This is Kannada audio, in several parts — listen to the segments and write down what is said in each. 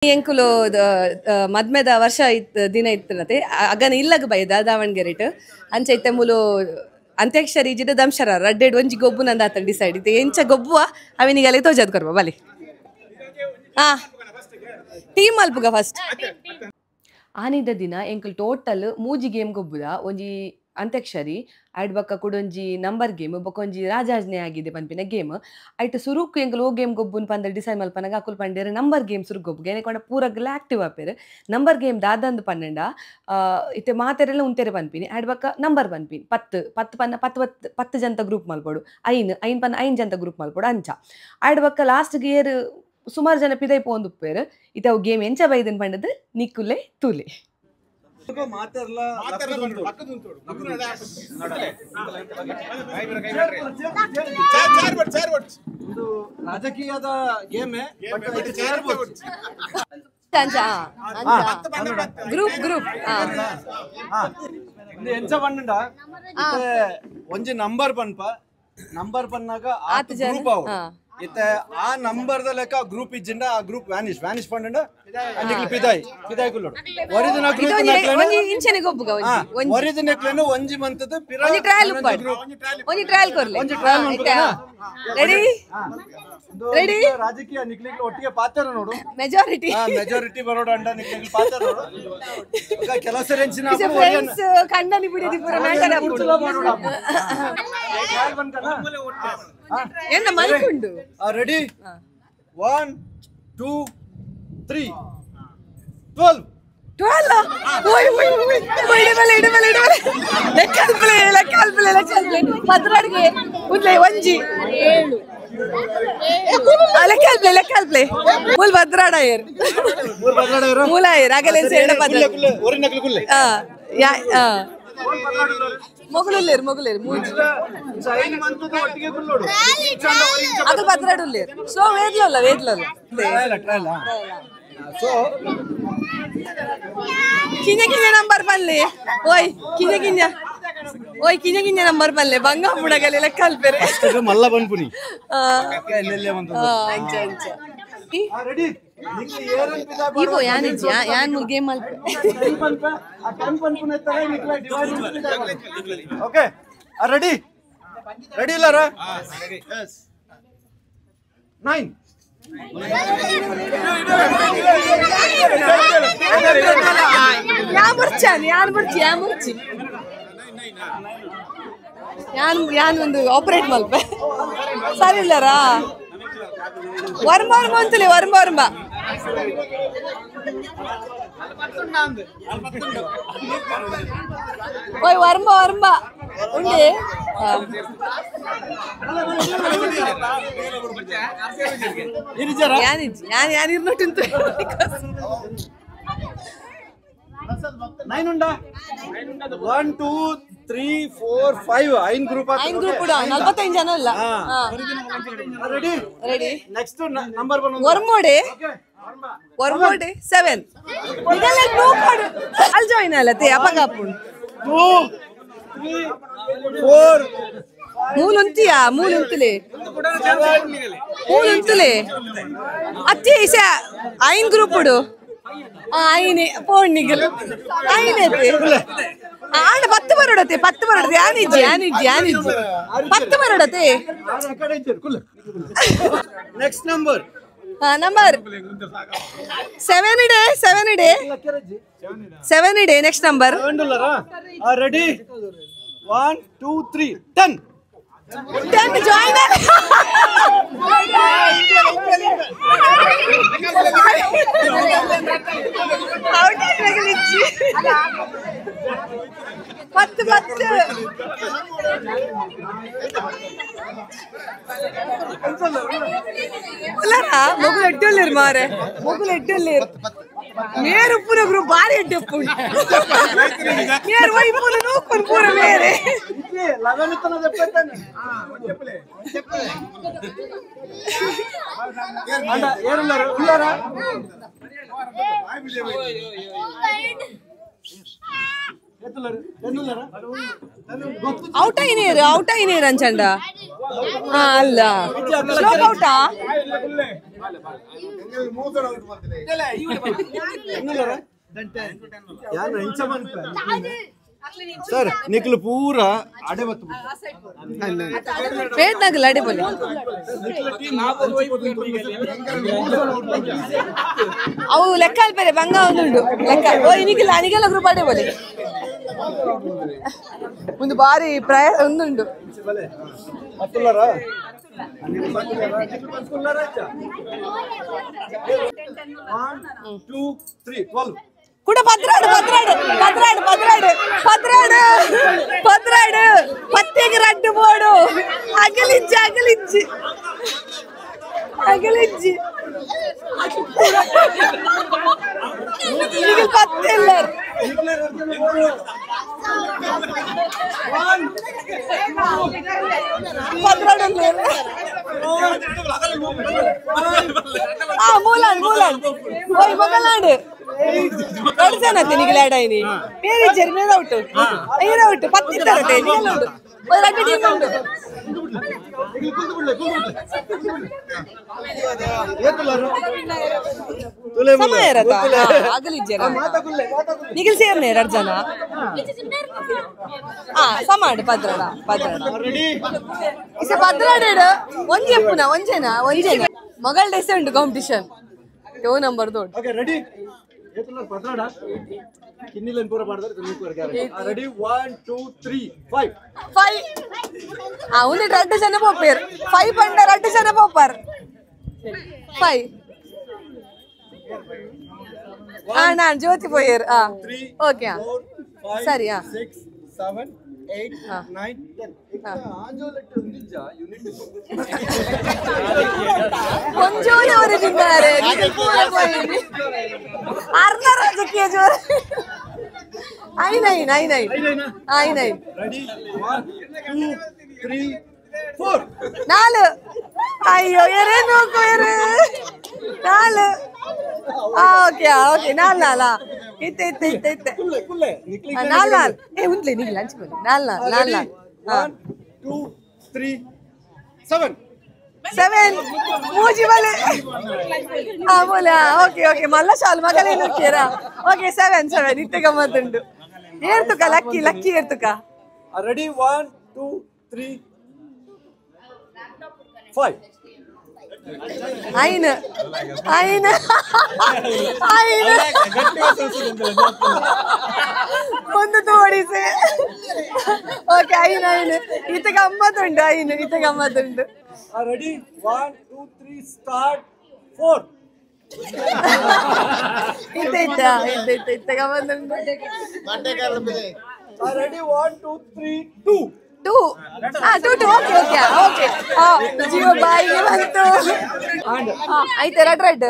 ಎಂಕುಲು ಮದ್ಮೆದ ವರ್ಷ ದಿನ ಇತ್ತನತೆ ಅಗನ ಇಲ್ಲಗ ಬೈದ ದಾವಣಗೆರೆಟ್ ಅಂಚ ಇತ್ತೆ ಮುಲು ಅಂತ್ಯಾಕ್ಷರಿ ಜಿಡ ದಂಶರ ರಡ್ಡೆಡ್ ಒಂಜಿ ಗೊಬ್ಬು ನಂದ ಆತ ಡಿಸೈಡ್ ಇತ್ತೆ ಎಂಚ ಗೊಬ್ಬುವ ಅವನಿಗೆಲ್ಲ ತೋಜದ್ ಕೊರ್ಬ ಬಲಿ ಹಾ ಟೀಮ್ ಅಲ್ಪುಗ ಫಸ್ಟ್ ಆನಿದ ದಿನ ಎಂಕಲ್ ಟೋಟಲ್ ಮೂಜಿ ಗೇಮ್ ಗೊಬ್ಬುದ ಒಂಜಿ ಅಂತ್ಯಾಕ್ಷರಿ ಐಡ್ ಬಕ್ಕ ಕುಡೊಂಜಿ ನಂಬರ್ ಗೇಮ್ ಬೊಕೊಂಜಿ ರಾಜಾಜ್ಞೆ ಆಗಿದೆ ಪನ್ಪಿನ ಗೇಮ್ ಐಟ್ ಸುರುಕು ಎಂಕಲ್ ಓ ಗೇಮ್ ಗೊಬ್ಬುನ್ ಪಂದ ಡಿಸೈಡ್ ಮಲ್ಪನಾಗ ಅಕುಲ್ ಪಂಡೇರು ನಂಬರ್ ಗೇಮ್ ಸುರುಕು ಗೊಬ್ಬು ಏನೆಕೊಂಡ ಪೂರಗ್ಲ ಆಕ್ಟಿವ್ ಆಪೇರು ನಂಬರ್ ಗೇಮ್ ದಾದಂದು ಪನ್ನಂಡ ಇತ್ತೆ ಮಾತೆರೆಲ್ಲ ಉಂತೆರೆ ಪನ್ಪಿನಿ ಐಡ್ ಬಕ್ಕ ನಂಬರ್ ಪನ್ಪಿನಿ ಪತ್ತು ಜಂತ ಗ್ರೂಪ್ ಮಲ್ಪೋಡು ಐನ್ ಪನ್ನ ಐನ್ ಜಂತ ಗ್ರೂಪ್ ಮಲ್ಪೋಡು ಅಂಚ ಐಡ್ ಬಕ್ಕ ಲಾಸ್ಟ್ ಗೇರ್ ಸುಮಾರು ಜನ ಪಿದೈ ಪೋಂದುಪ್ಪೇರು ಇತ್ತೆ ಅವು ಗೇಮ್ ಎಂಚ ಬೈದನ್ ಪಂಡದು ನಿಕ್ಕುಲೆ ತೂಲೆ ರಾಜಕೀಯದ ಗೇಮ್ ಗ್ರೂಪ್ ಗ್ರೂಪ್ ಎಂಚ ಪಂಡ ಒಂಜಿ ನಂಬರ್ ಪನ್ಪ ನಂಬರ್ ಪನ್ನಾಗ ಆತ್ ಗ್ರೂಪ್ ಅವು ಇತ್ತೆ ಆ ನಂಬರ್ ದ ಲೆಕ್ಕ ಗ್ರೂಪ್ ಇಜ್ಜಿಂಡ ಆ ಗ್ರೂಪ್ ವ್ಯಾನಿಶ್ ಪಂಡ ಅಂದಿಕ್ಲಿ ಪಿದಾಯ್ ಕುಲ್ಲೋಡು ಒರಿಜಿನ ಗ್ರೂಪ್ ಒರಿಜಿನ ನೆಕ್ಲೆನು ಒಂಜಿ ಮಂತದ ಒಂಜಿ ಟ್ರಯಲ್ ಕೊರ್ಲೆ ಒಂಜಿ ಟ್ರಯಲ್ ರೆಡಿ ರೆಡಿ ರಾಜಕೀಯ ನಿಕ್ಲಿಗ್ಲಿ ಒಟ್ಟಿಗೆ ಪಾತ್ರ ನೋಡು ಮೆಜಾರಿಟಿ ಬರೋಡು ಅಂಡ ನಿಕ್ಲಿಗ್ಲಿ ಪಾತ್ರ ನೋಡು ಕೆಲಸ ರೆಂಚಿನ ಫ್ರೆಂಡ್ಸ್ ಕಂಡನಿ ಬಿಡಿದಿ ಪೂರ ಮ್ಯಾಟರ್ ಎಂತ ಮಲ್ಕೊಂಡು ರೆಡಿ 1 2 3 12 ಪದ್ರಾಡ್ಗೆ ಉದ್ಲೆ ಒಂಜಿ ಲೆಕ್ಕಲ್ಪ್ಲೆ ಮೂಲ್ ಭದ್ರಾಡ ಏರ್ ಮೂಲ ಏರ್ ಆಗಲೇ ಸೇಡ ಪದ್ರ ಮೊಗಲುಲ್ಲೇರು ಮೂಜಿ ಅದು ಭದ್ರಾಡುಲ್ಲೇರು ಸೊ ವೇದ್ಲಲ್ಲ ಕಿಂಜ ನಂಬರ್ ಪನ್ಲೆ ಓಯ್ ಕಿಂಜ ನಂಬರ್ ಪನ್ಲೆ ಬಂಗ ಮುಡಗಲೆ ಲೆಕ್ಕ ಅಲ್ಪೇರೆ ಮಲ್ಲ ಬನ್ಪುನಿ ಇವು ಯಾನ್ ಗೇಮ್ ಅಲ್ಪ ಓಕೆ ರೆಡಿ ಇಲ್ಲಾರ 9 ಯಾನ್ ಒಂದು ಆಪರೇಟ್ ಮಲ್ಪ ಸರಿ ಇಲ್ಲಾರಾ ವರ್ಮ ಅಂತಲೇ ವರ್ಮ ಓಯ್ ವರ್ಮ ಉಂಡೆ ಯಾನ್ ಇರ್ನೊಟ್ಟಿಂತ 9 ಉಂಡ 1 2 3 4 5 ಐನ್ ಗ್ರೂಪ್ 45 ಜನ ಅಲ್ಲ ರೆಡಿ ನೆಕ್ಸ್ಟ್ ನಂಬರ್ ವರ್ಮೋಡೆ 7 ಇದೆಲ್ಲ ಗ್ರೂಪ್ ಅಲ್ಲಿ ಜಾಯಿನ್ ಅಲ್ಲತೆ ಅಪಗಾಪು 2 3 4 ಮೂಲುಂತಲೆ ಅತ್ತಿ ಐನ್ ಗ್ರೂಪ್ ಐನೆ ಪೋಣಿಗಲ್ ಐನತೆ ಆಂಡ 10 ಬರೋಡತೆ ಯಾನಿಜ್ಜಿ 10 ಬರೋಡತೆ ನೆಕ್ಸ್ಟ್ ನಂಬರ್ 7 ಇಡೆ ನೆಕ್ಸ್ಟ್ ನಂಬರ್ ರೆಡಿ 1 2 3 10 ಜಾಯಿನ್ ಪತ್ತು ಮೊಗಲು ಎಡ್ಡಲ್ಲೇರು ಮಾರೆ ಮೇರು ಪೂರ ಗ್ರೂಪ್ ಬಾರಿ ಎಡ್ಡೆಪ್ಪು ಮೇರು ವೈಪುನ ನೋಡ್ಕೊಂಡು ಪೂರ ಮೇರೆ ಔಟ ಐನೇರು ಅಂಚಂಡ ಅಲ್ಲ ಸ್ಲೋಪ್ ಔಟಾ ಯಾರು ಇಂಚ ಸರ್ ನಿಕ್ಲು ಪೂರ ಅಡೆ ಬತ್ತು ಪೇಟ್ನಾಗಲ್ಲ ಅಡೆ ಬೋಲಿ ಅವು ಲೆಕ್ಕ ಅಲ್ಪೇರೆ ಬಂಗ ಒಂದುಂಡು ಲೆಕ್ಕ ಓ ಇನಿಗಿಲ್ಲ ಅನಿಗೆಲ್ಲ ಗ್ರೂಪ್ ಅಡೆ ಬೋಲಿ ಒಂದು ಬಾರಿ ಒಂದುಂಡು ಮತ್ತುಳ್ಳಾರ ಕೂಡ ಪತ್ರಾಡು ಪತ್ರಾಡು ಪತ್ರಾಡು ಪತ್ರಾಡು ಪತ್ರಾಡು ಪತ್ರಾಡು ಪತ್ತೆಗೆ ರಡ್ಡು ಬೋಡು ಅಗಲಿಜ್ಜಿ ಅಗಲಿಜ್ಜಿ ಅಗಲಿಜ್ಜಿ ಈಗ ಪತ್ತಿಲ್ಲ ಪತ್ರಾಡು ಮೂಲಾಡ್ ಮೂಲಾಡ್ ಓಯ್ ಮಗಲಾಡು ಕಳ್ಸನತ್ತೆ ನಿಗಲ ಆಡಾಯಿನಿ ಬೇರೆ ಜರ್ ಮೇಲೆ ಔಟು ಐರ ಔಟು ಪತ್ತಿದ್ದಾರತ್ತೆ ನಿಗಲ ಉಂಟು ರಡ್ಡು ಟೀಮ್ ಉಂಟು ಸಮಯ ಇರತ್ತ ಅಗಲಿಜ್ಜರ ನಿಗಲ್ ಸೇರ್ನೆ 2 ಜನ ಸಮಾಡು ಪದ್ರಾಡ ಪದ್ರಾಡ ಇಸ ಪದ್ರಾಡ ಒಂಜೆ ಪುನ ಒಂಜೆನ ಒಂಜೆನ ಮಗಳ ಡೆಸೆ ಉಂಟು ಕಾಂಪಿಟಿಷನ್ ಯೋ ನಂಬರ್ ದೊಡ್ಡ ಓಕೆ ರೆಡಿ ಪದ್ರಾಡ ಕಿನ್ನಿಲನ್ ಪೂರ ಮಾಡ್ತಾರೆ ರೆಡಿ 1 2 3 5 ಒಂದು 2 ಜನ ಪೋಪೇರ್ 5 ಪಂಡ 2 ಜನ ಪೋಪಾರ್ 5 ನಾನು ಜ್ಯೋತಿ ಪೋಯರ್ ಓಕೆ ಸರಿ 6 7 8 9 10 ಆಂಜೋಲೆಟ್ ನಿಜ ಯೂನಿಟ್ ಕೊಂಚೂರು ಅವರು ತಿಂತಾರೆ ಅರ್ಧ ರಾಜಕೀಯ ಜೋರು ಐನೈನ್ ರೆಡಿ 1 2 3 4 ನಾಲು ಅಯ್ಯೋ ಎರೆ ನೋಕು ಎರೆ ನಾಲು ಓಕೆ ಓಕೆ ನಾಲ್ ಇತ್ತೆ ನಾಲ್ ಏ ಉಂಟ್ಲೆ ನಿಗಿ ಲಂಚ್ ಬನ್ನಿ ನಾಲ್ 1 2 3 7 ಮೂಜಿ ಬಲೆ ಬೋಲೆ ಓಕೆ ಮಲ್ಲ ಶಾಲು ಮಗಲೇ ನೋಡ್ತೀರಾ ಓಕೆ 7 ಇತ್ತೆ ಗಮ್ಮತ್ತುಂಟು ಏರ್ತುಕ ಲಕ್ಕಿ ಏರ್ತುಕ ರೆಡಿ 1 2 3 5 ಐನ್ ಒಂದು ತೋಡಿಸೆ ಓಕೆ ಐನ್ ಇತ್ತೆ ಗಮ್ಮತ್ತುಂಟು ಇತ್ತೆ ಗಮ್ಮತ್ತುಂಟು ರೆಡಿ 1 2 3 ಸ್ಟಾರ್ಟ್ 4 ಇತ್ತೆ ಗಮ್ಮತ್ತುಂಟು ರೆಡಿ 1 2 3 2 ಓಕೆ ಜೀವ ಬಾಯಿಗೆ ಬಂತು ಆಯ್ತು ರೆಡ್ ರೆಡಿ 1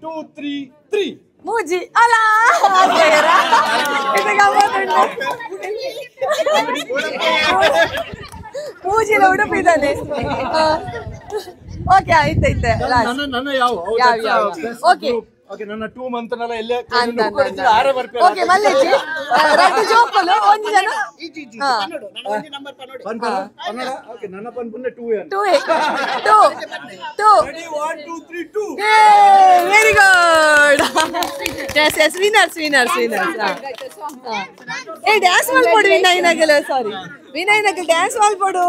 2 3 3 ಮೂಜಿ ಅಲ್ಲ ಮೂಜಿನ ಉಡುಪಿದ್ದಾನೆ ಓಕೆ ಐತೆ ನನ್ನ ಯಾವ ಓಕೆ ಓಕೆ ನನ್ನ 2 ಮಂತ್ನೆಲ್ಲ ಎಲ್ಲೇ ಓಕೆ ಮಲ್ಲೇಜಿ ರೆಡ್ ಜೋಪಲು ಒಂದು ಜನ ಕನ್ನಡ ಓಕೆ ನನ್ನ ಪನ್ ಪುನ್ನೆ 2 2 ready 1 2 3 2 very good yes winners ಏ ಡ್ಯಾನ್ಸ್ ಮಾಡ್ಕೊಡು ವಿನಯ್ ನಗಲ್ ಸಾರಿ ವಿನಯ್ ನಗಲ್ ಡ್ಯಾನ್ಸ್ ಮಾಡ್ಕೊಡು